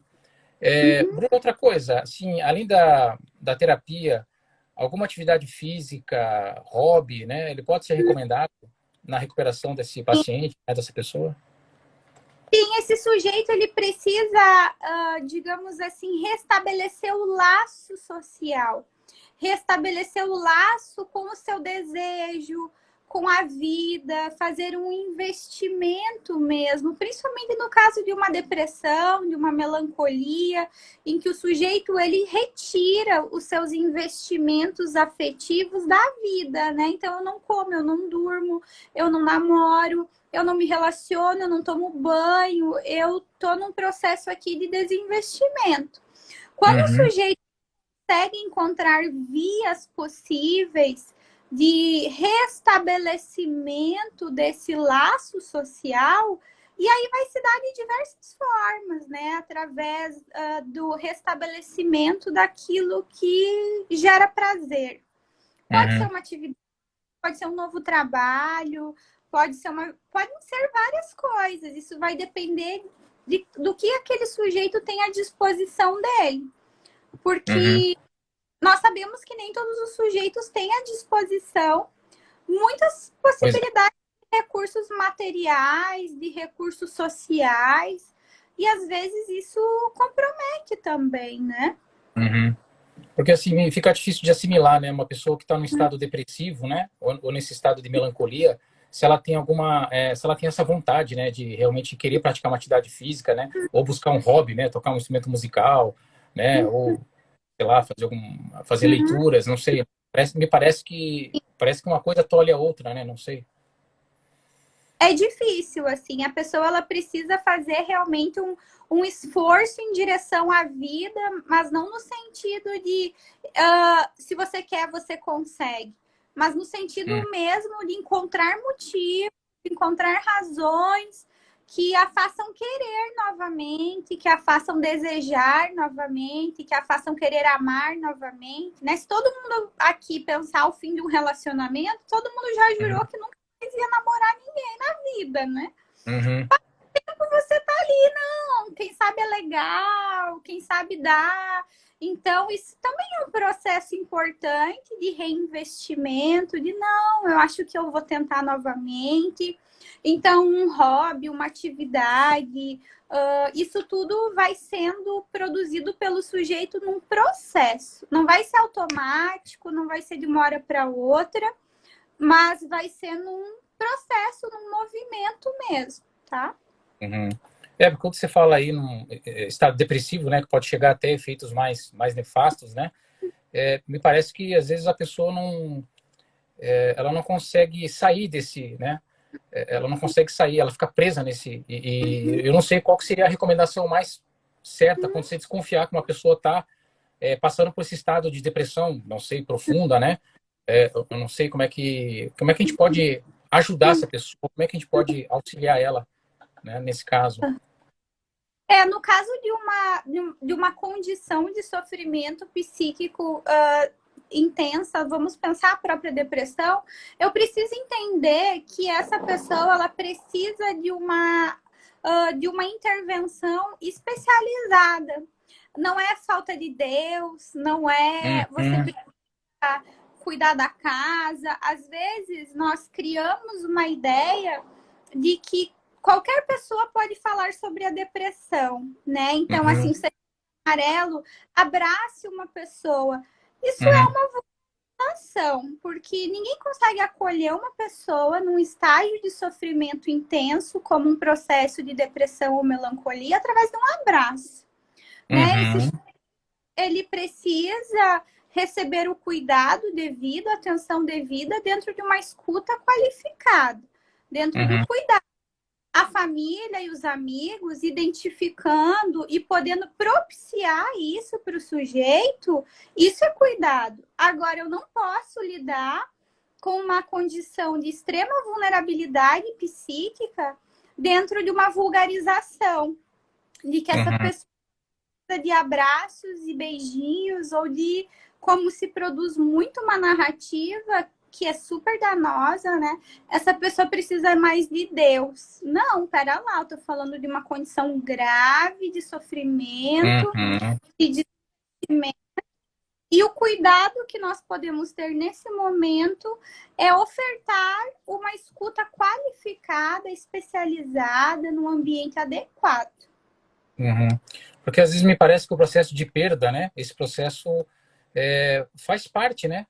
Uhum. Bruno, outra coisa, assim, além da terapia, alguma atividade física, hobby, né? Ele pode ser recomendado na recuperação desse paciente, né, dessa pessoa? Sim, esse sujeito ele precisa, digamos assim, restabelecer o laço social, restabelecer o laço com o seu desejo, com a vida, fazer um investimento mesmo, principalmente no caso de uma depressão, de uma melancolia, em que o sujeito ele retira os seus investimentos afetivos da vida, né? Então eu não como, eu não durmo, eu não namoro, eu não me relaciono, eu não tomo banho, eu tô num processo aqui de desinvestimento. Quando o Uhum. sujeito consegue encontrar vias possíveis de restabelecimento desse laço social, e aí vai se dar de diversas formas, né? Através do restabelecimento daquilo que gera prazer. Pode ser Uhum. uma atividade, pode ser um novo trabalho, podem ser várias coisas. Isso vai depender do que aquele sujeito tem à disposição dele. Uhum. porque nós sabemos que nem todos os sujeitos têm à disposição muitas Pois é. possibilidades de recursos materiais, de recursos sociais, e às vezes isso compromete também, né? Uhum. Porque assim fica difícil de assimilar, né? Uma pessoa que está num estado depressivo, né? Ou nesse estado de melancolia, se ela tem se ela tem essa vontade, né? De realmente querer praticar uma atividade física, né? Ou buscar um hobby, né? Tocar um instrumento musical, né? Ou sei lá, fazer Uhum. leituras, não sei. Me parece que uma coisa tolhe a outra, né? Não sei. É difícil, assim, a pessoa ela precisa fazer realmente um esforço em direção à vida, mas não no sentido de se você quer, você consegue, mas no sentido Hum, mesmo de encontrar motivos, de encontrar razões que a façam querer novamente, que a façam desejar novamente, que a façam querer amar novamente, né? Se todo mundo aqui pensar o fim de um relacionamento, todo mundo já uhum, jurou que nunca mais ia namorar vida, né? uhum, Você tá ali, não, quem sabe é legal, quem sabe dá. Então, isso também é um processo importante de reinvestimento, de não, eu acho que eu vou tentar novamente. Então, um hobby, uma atividade, isso tudo vai sendo produzido pelo sujeito num processo. Não vai ser automático, não vai ser de uma hora para outra, mas vai ser num processo, num movimento mesmo, tá? uhum. Porque quando você fala aí num estado depressivo, né? Que pode chegar até efeitos mais nefastos, né? Me parece que às vezes a pessoa ela não consegue sair desse, né? Ela não consegue sair, ela fica presa nesse. E eu não sei qual que seria a recomendação mais certa quando você desconfiar que uma pessoa está passando por esse estado de depressão, não sei, profunda, né? Eu não sei como é que a gente pode ajudar essa pessoa, como é que a gente pode auxiliar ela, né, nesse caso. No caso de uma condição de sofrimento psíquico intensa, vamos pensar a própria depressão, eu preciso entender que essa pessoa ela precisa de uma intervenção especializada. Não é falta de Deus, não é você Uhum, cuidar da casa. Às vezes nós criamos uma ideia de que qualquer pessoa pode falar sobre a depressão, né? Então, uhum, assim, ser amarelo, abrace uma pessoa. Isso é uhum, uma ação, porque ninguém consegue acolher uma pessoa num estágio de sofrimento intenso, como um processo de depressão ou melancolia, através de um abraço, né? uhum, Ele precisa receber o cuidado devido, a atenção devida dentro de uma escuta qualificada, dentro do uhum, cuidado. A família e os amigos identificando e podendo propiciar isso para o sujeito, isso é cuidado. Agora, eu não posso lidar com uma condição de extrema vulnerabilidade psíquica dentro de uma vulgarização, de que essa uhum, pessoa de abraços e beijinhos, ou de como se produz muito uma narrativa que é super danosa, né? Essa pessoa precisa mais de Deus. Não, pera lá, eu tô falando de uma condição grave de sofrimento uhum, e de e o cuidado que nós podemos ter nesse momento é ofertar uma escuta qualificada, especializada, num ambiente adequado. uhum. Porque às vezes me parece que o processo de perda, né, esse processo faz parte, né,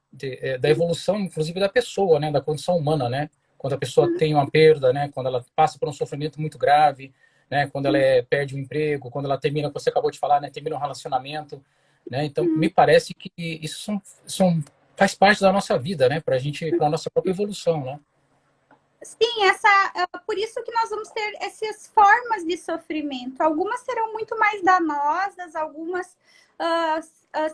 da evolução, inclusive da pessoa, né, da condição humana, né, quando a pessoa tem uma perda, né, quando ela passa por um sofrimento muito grave, né, quando ela perde o emprego, quando ela termina, como você acabou de falar, né, termina um relacionamento, né, então me parece que isso faz parte da nossa vida, né, para a nossa própria evolução, né. Sim, por isso que nós vamos ter essas formas de sofrimento. Algumas serão muito mais danosas, algumas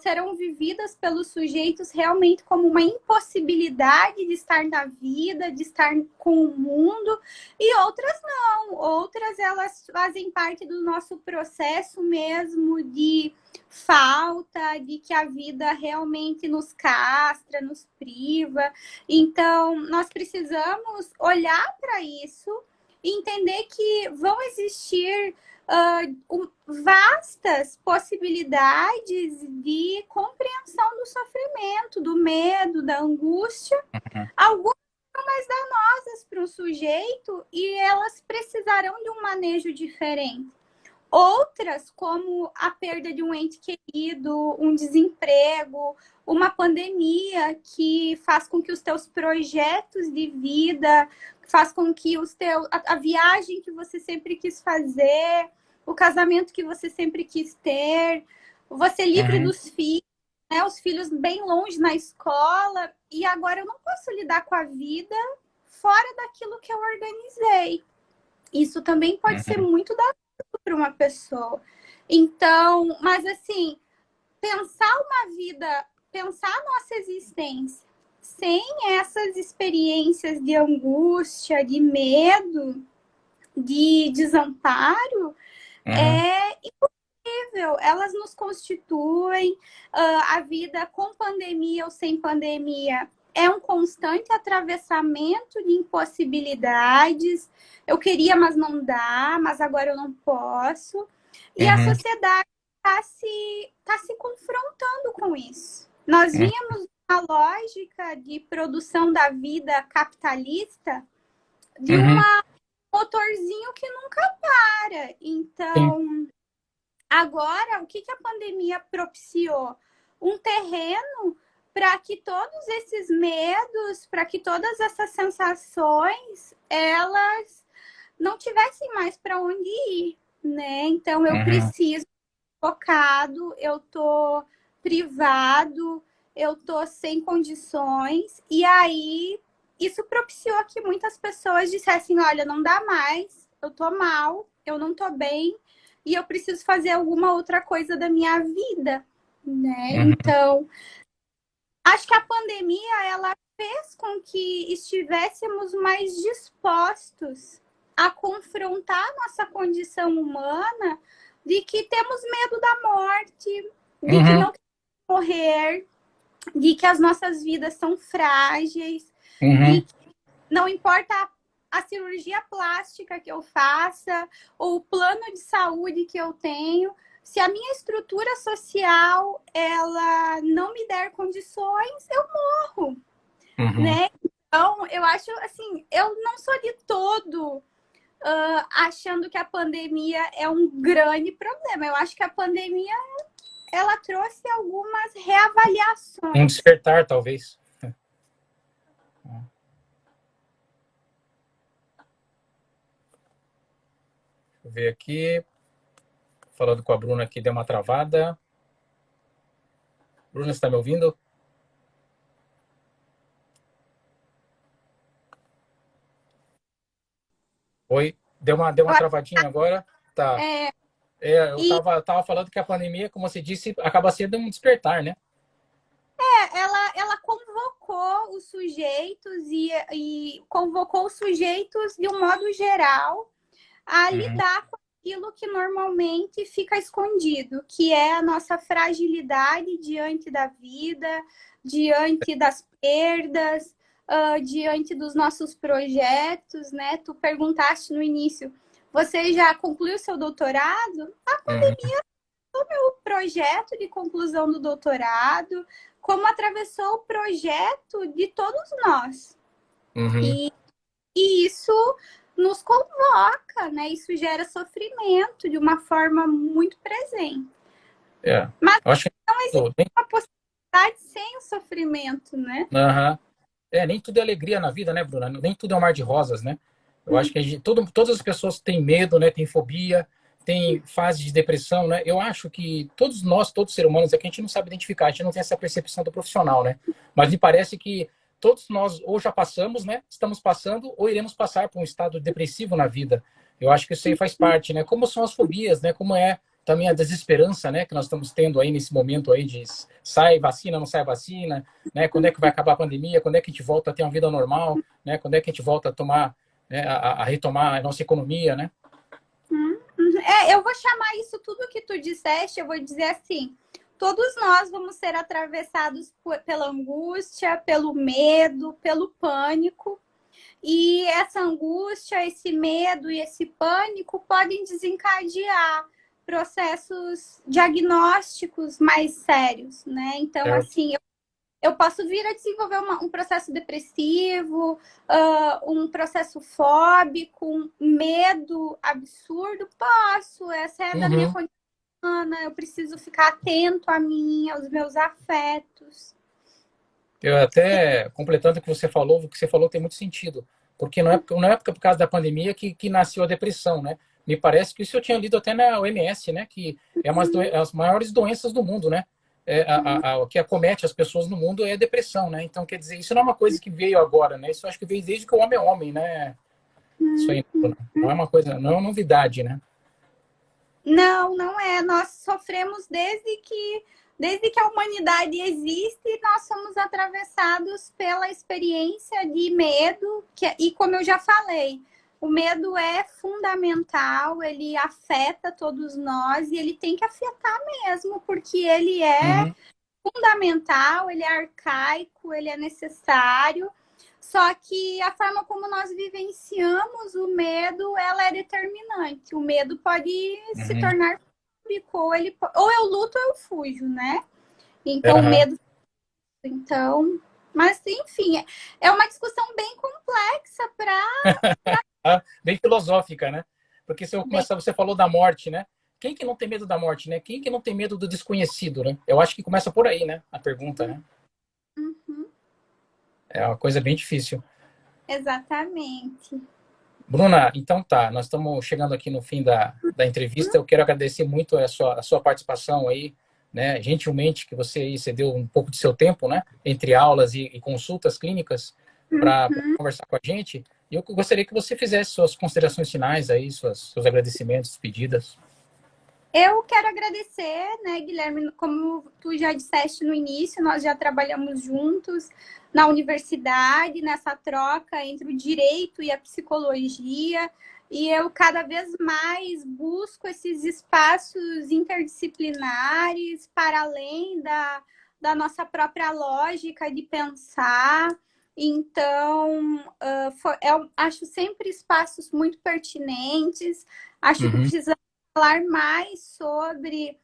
serão vividas pelos sujeitos realmente como uma impossibilidade de estar na vida, de estar com o mundo, e outras não. Outras elas fazem parte do nosso processo mesmo de falta, de que a vida realmente nos castra, nos priva. Então, nós precisamos olhar para isso entender que vão existir vastas possibilidades de compreensão do sofrimento, do medo, da angústia. Uhum. Algumas são mais danosas para o sujeito e elas precisarão de um manejo diferente. Outras, como a perda de um ente querido, um desemprego, uma pandemia que faz com que os teus projetos de vida, faz com que a viagem que você sempre quis fazer, o casamento que você sempre quis ter, você livre dos filhos, né, os filhos bem longe na escola, e agora eu não posso lidar com a vida fora daquilo que eu organizei. Isso também pode ser muito danoso para uma pessoa. Então, mas assim, pensar uma vida, pensar a nossa existência sem essas experiências de angústia, de medo, de desamparo, é impossível. Elas nos constituem. A vida com pandemia ou sem pandemia é um constante atravessamento de impossibilidades. Eu queria, mas não dá, mas agora eu não posso. E a sociedade está se confrontando com isso. Nós vínhamos uma lógica de produção da vida capitalista de um motorzinho que nunca para. Então, agora, o que a pandemia propiciou? Um terreno para que todos esses medos, para que todas essas sensações, elas não tivessem mais para onde ir, né? Então, eu preciso focado, eu tô privado, eu tô sem condições, e aí isso propiciou que muitas pessoas dissessem, olha, não dá mais, eu tô mal, eu não tô bem, e eu preciso fazer alguma outra coisa da minha vida, né? Então, acho que a pandemia, ela fez com que estivéssemos mais dispostos a confrontar a nossa condição humana de que temos medo da morte, de que não queremos morrer, de que as nossas vidas são frágeis, de que não importa a cirurgia plástica que eu faça ou o plano de saúde que eu tenho, se a minha estrutura social ela não me der condições, eu morro, né? Então, eu acho assim, eu não sou de todo achando que a pandemia é um grande problema. Eu acho que a pandemia ela trouxe algumas reavaliações. Um despertar, talvez. Deixa eu ver aqui. Falando com a Bruna aqui, deu uma travada. Bruna, você está me ouvindo? Oi? Deu uma travadinha agora? Tá. Eu tava falando que a pandemia, como você disse, acaba sendo um despertar, né? Ela convocou os sujeitos e convocou os sujeitos de um modo geral a lidar com aquilo que normalmente fica escondido, que é a nossa fragilidade diante da vida, diante das perdas, diante dos nossos projetos, né? Tu perguntaste no início, você já concluiu seu doutorado? A pandemia o meu projeto de conclusão do doutorado, como atravessou o projeto de todos nós. E isso nos convoca, né? Isso gera sofrimento de uma forma muito presente. Mas eu acho que não existe uma possibilidade sem o sofrimento, né? Nem tudo é alegria na vida, né, Bruna? Nem tudo é um mar de rosas, né? Eu acho que todas as pessoas têm medo, né? Têm fobia, tem fase de depressão, né? Eu acho que todos nós, todos os seres humanos, é que a gente não sabe identificar, a gente não tem essa percepção do profissional, né? Mas me parece que todos nós ou já passamos, né? Estamos passando ou iremos passar por um estado depressivo na vida. Eu acho que isso aí faz parte, né? Como são as fobias, né? Como é também a desesperança, né? Que nós estamos tendo aí nesse momento aí de sai vacina, não sai vacina, né? Quando é que vai acabar a pandemia? Quando é que a gente volta a ter uma vida normal, né? Quando é que a gente volta a tomar, né? A retomar a nossa economia, né? Eu vou chamar isso tudo que tu disseste, eu vou dizer assim, todos nós vamos ser atravessados pela angústia, pelo medo, pelo pânico, E essa angústia, esse medo e esse pânico podem desencadear processos diagnósticos mais sérios, né? Então, Certo. assim, eu posso vir a desenvolver um processo depressivo, um processo fóbico, um medo absurdo. Posso, essa é da minha Uhum. condição, eu preciso ficar atento a mim, aos meus afetos. Eu até, completando o que você falou tem muito sentido. Porque não é por causa da pandemia que nasceu a depressão, né? Me parece que isso eu tinha lido até na OMS, né? Que é uma das maiores doenças do mundo, né? O que acomete as pessoas no mundo é a depressão, né? Então, quer dizer, isso não é uma coisa que veio agora, né? Isso eu acho que veio desde que o homem é homem, né? Isso aí não é uma coisa, não é uma novidade, né? Não, não é. Nós sofremos desde que a humanidade existe, nós somos atravessados pela experiência de medo, e como eu já falei, o medo é fundamental, ele afeta todos nós e ele tem que afetar mesmo, porque ele é Uhum, fundamental, ele é arcaico, ele é necessário. Só que a forma como nós vivenciamos o medo, ela é determinante. O medo pode se uhum, tornar público, ou eu luto ou eu fujo, né? Então, o aham. medo. Então, mas enfim, é uma discussão bem complexa para. Ah, bem filosófica, né? Porque se eu começar, você falou da morte, né? Quem que não tem medo da morte, né? Quem que não tem medo do desconhecido, né? Eu acho que começa por aí, né? A pergunta, né? Uhum, É uma coisa bem difícil. exatamente. Bruna, então tá, nós estamos chegando aqui no fim da entrevista. Eu quero agradecer muito a sua participação aí, né? Gentilmente que você aí cedeu um pouco de seu tempo, né? Entre aulas e consultas clínicas para Uhum. conversar com a gente. E eu gostaria que você fizesse suas considerações finais aí, seus agradecimentos, pedidas. Eu quero agradecer, né, Guilherme, como tu já disseste no início, nós já trabalhamos juntos na universidade, nessa troca entre o direito e a psicologia, e eu cada vez mais busco esses espaços interdisciplinares para além da nossa própria lógica de pensar. Então, eu acho sempre espaços muito pertinentes, acho que Uhum, precisa falar mais sobre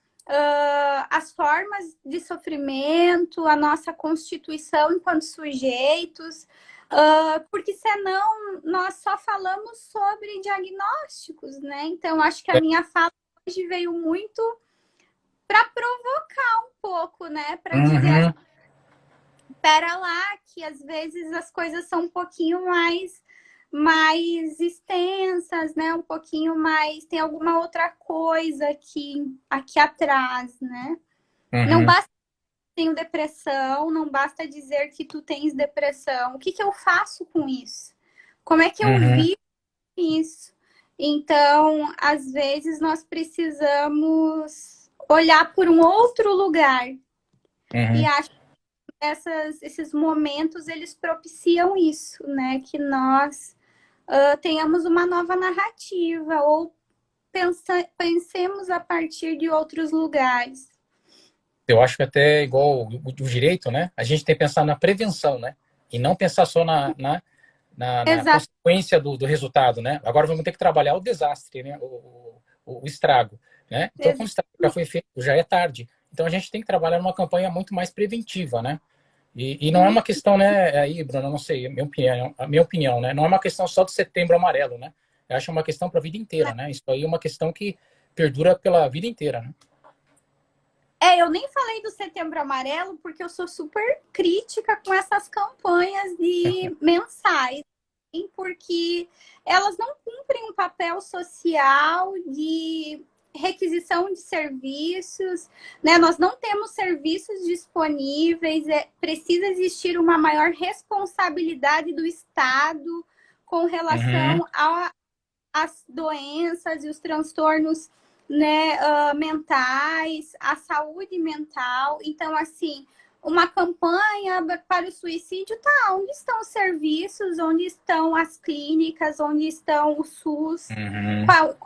as formas de sofrimento, a nossa constituição enquanto sujeitos, porque senão nós só falamos sobre diagnósticos, né? Então, acho que a minha fala hoje veio muito para provocar um pouco, né? Para dizer, uhum, espera lá, que às vezes as coisas são um pouquinho mais extensas, né? Um pouquinho mais, tem alguma outra coisa aqui atrás, né? Não uhum, basta que tenho depressão, não basta dizer que tu tens depressão. O que que eu faço com isso? Como é que eu uhum, vivo isso? Então, às vezes nós precisamos olhar por um outro lugar. E uhum. acho esses momentos eles propiciam isso, né? Que nós tenhamos uma nova narrativa ou pensemos a partir de outros lugares. Eu acho que até igual o direito, né? A gente tem que pensar na prevenção, né? E não pensar só na Exato. consequência do resultado, né? Agora vamos ter que trabalhar o desastre, né? O estrago, né? Então, quando o estrago já foi feito, já é tarde. Então, a gente tem que trabalhar numa campanha muito mais preventiva, né? E não é uma questão, né? Aí, Bruno, eu não sei, a minha opinião, né? Não é uma questão só do Setembro Amarelo, né? Eu acho uma questão para a vida inteira, né? Isso aí é uma questão que perdura pela vida inteira, né? Eu nem falei do Setembro Amarelo porque eu sou super crítica com essas campanhas de mensais, porque elas não cumprem um papel social de requisição de serviços, né? Nós não temos serviços disponíveis, precisa existir uma maior responsabilidade do Estado com Uhum, relação às doenças e os transtornos, né, mentais, a saúde mental. Então, assim, uma campanha para o suicídio, tá? Onde estão os serviços? Onde estão as clínicas? Onde estão o SUS? uhum, Qual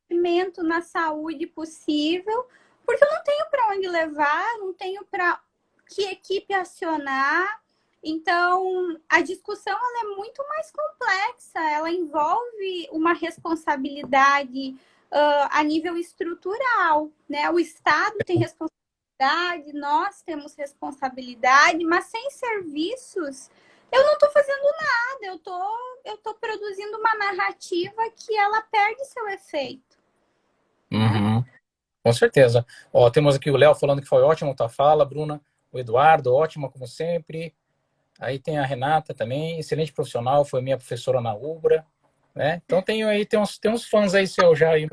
atendimento na saúde possível? Porque eu não tenho para onde levar, não tenho para que equipe acionar. Então, a discussão ela é muito mais complexa, ela envolve uma responsabilidade a nível estrutural, né? O Estado tem responsabilidade, nós temos responsabilidade, mas sem serviços, eu não estou fazendo nada, eu tô produzindo uma narrativa que ela perde seu efeito. Uhum. Com certeza. Ó, temos aqui o Léo falando que foi ótimo a tua fala, Bruna. O Eduardo, ótima como sempre. Aí tem a Renata também, excelente profissional, foi minha professora na UBRA, né? Então tem uns fãs aí seu já aí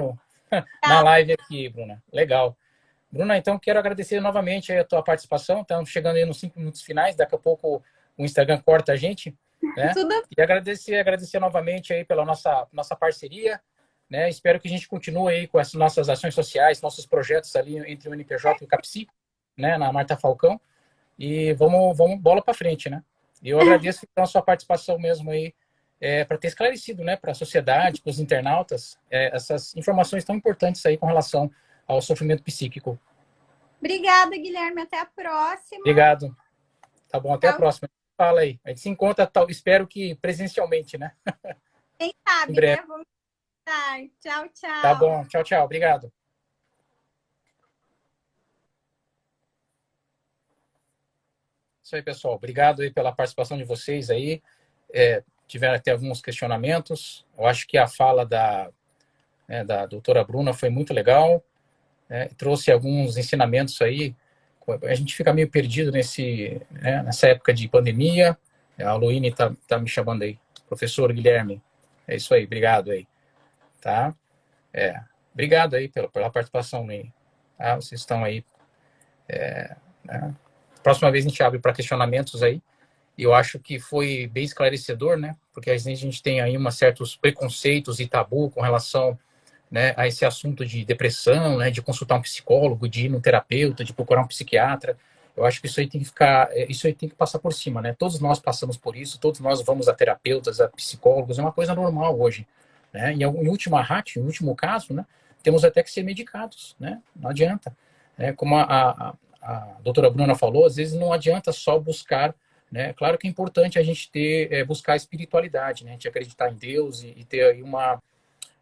na live aqui, Bruna. Legal. Bruna, então quero agradecer novamente a tua participação. Estamos chegando aí nos 5 minutos finais, daqui a pouco o Instagram corta a gente, né? Tudo E agradecer novamente aí pela nossa parceria, né? Espero que a gente continue aí com as nossas ações sociais, nossos projetos ali entre o NPJ e o CAPSI, né? Na Marta Falcão. E vamos bola para frente, né? E eu agradeço então a sua participação mesmo aí, para ter esclarecido, né, para a sociedade, para os internautas, essas informações tão importantes aí com relação ao sofrimento psíquico. Obrigada, Guilherme. Até a próxima. Obrigado. Tá bom, até a Tchau. próxima. Fala aí. A gente se encontra, espero que presencialmente, né? Quem Em sabe, breve. né? Vamos estar. Tchau, Tá tchau. bom. Tchau, tchau. Obrigado. Isso aí, pessoal. Obrigado aí pela participação de vocês aí. Tiveram até alguns questionamentos. Eu acho que a fala da doutora Bruna foi muito legal. Trouxe alguns ensinamentos aí. A gente fica meio perdido nessa época de pandemia. A Luíne tá me chamando aí. Professor Guilherme. É isso aí. Obrigado aí. Tá? Obrigado aí pela participação aí. Tá? Vocês estão aí. Né? Próxima vez a gente abre para questionamentos aí. E eu acho que foi bem esclarecedor, né? Porque às vezes a gente tem aí certos preconceitos e tabu com relação, né, a esse assunto de depressão, né, de consultar um psicólogo, de ir no terapeuta, de procurar um psiquiatra. Eu acho que isso aí tem que isso aí tem que passar por cima, né? Todos nós passamos por isso, todos nós vamos a terapeutas, a psicólogos, é uma coisa normal hoje, né? Em última ratio, em último caso, né, temos até que ser medicados, né? Não adianta, né? Como a doutora Bruna falou, às vezes não adianta só buscar, né? Claro que é importante a gente buscar a espiritualidade, né? A gente acreditar em Deus e ter aí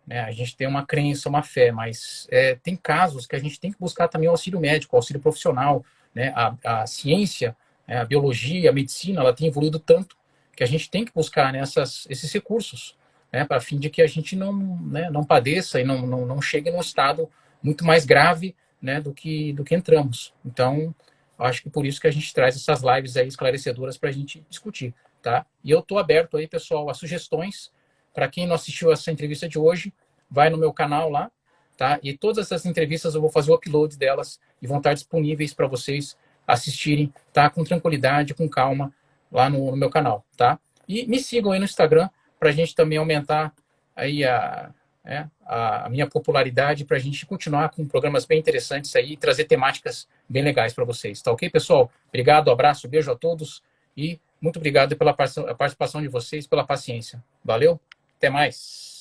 né, a gente tem uma crença, uma fé, mas tem casos que a gente tem que buscar também o auxílio médico, o auxílio profissional, né? A ciência, a biologia, a medicina, ela tem evoluído tanto que a gente tem que buscar, né, esses recursos, né, para fim de que a gente não padeça e não chegue num estado muito mais grave, né, do que entramos. Então, acho que por isso que a gente traz essas lives aí esclarecedoras para a gente discutir, tá? E eu estou aberto aí, pessoal, a sugestões. Para quem não assistiu essa entrevista de hoje, vai no meu canal lá, tá? E todas essas entrevistas eu vou fazer o upload delas e vão estar disponíveis para vocês assistirem, tá? Com tranquilidade, com calma, lá no meu canal, tá? E me sigam aí no Instagram para a gente também aumentar aí a minha popularidade, para a gente continuar com programas bem interessantes aí e trazer temáticas bem legais para vocês, tá ok, pessoal? Obrigado, abraço, beijo a todos e muito obrigado pela participação de vocês, pela paciência. Valeu? Até mais.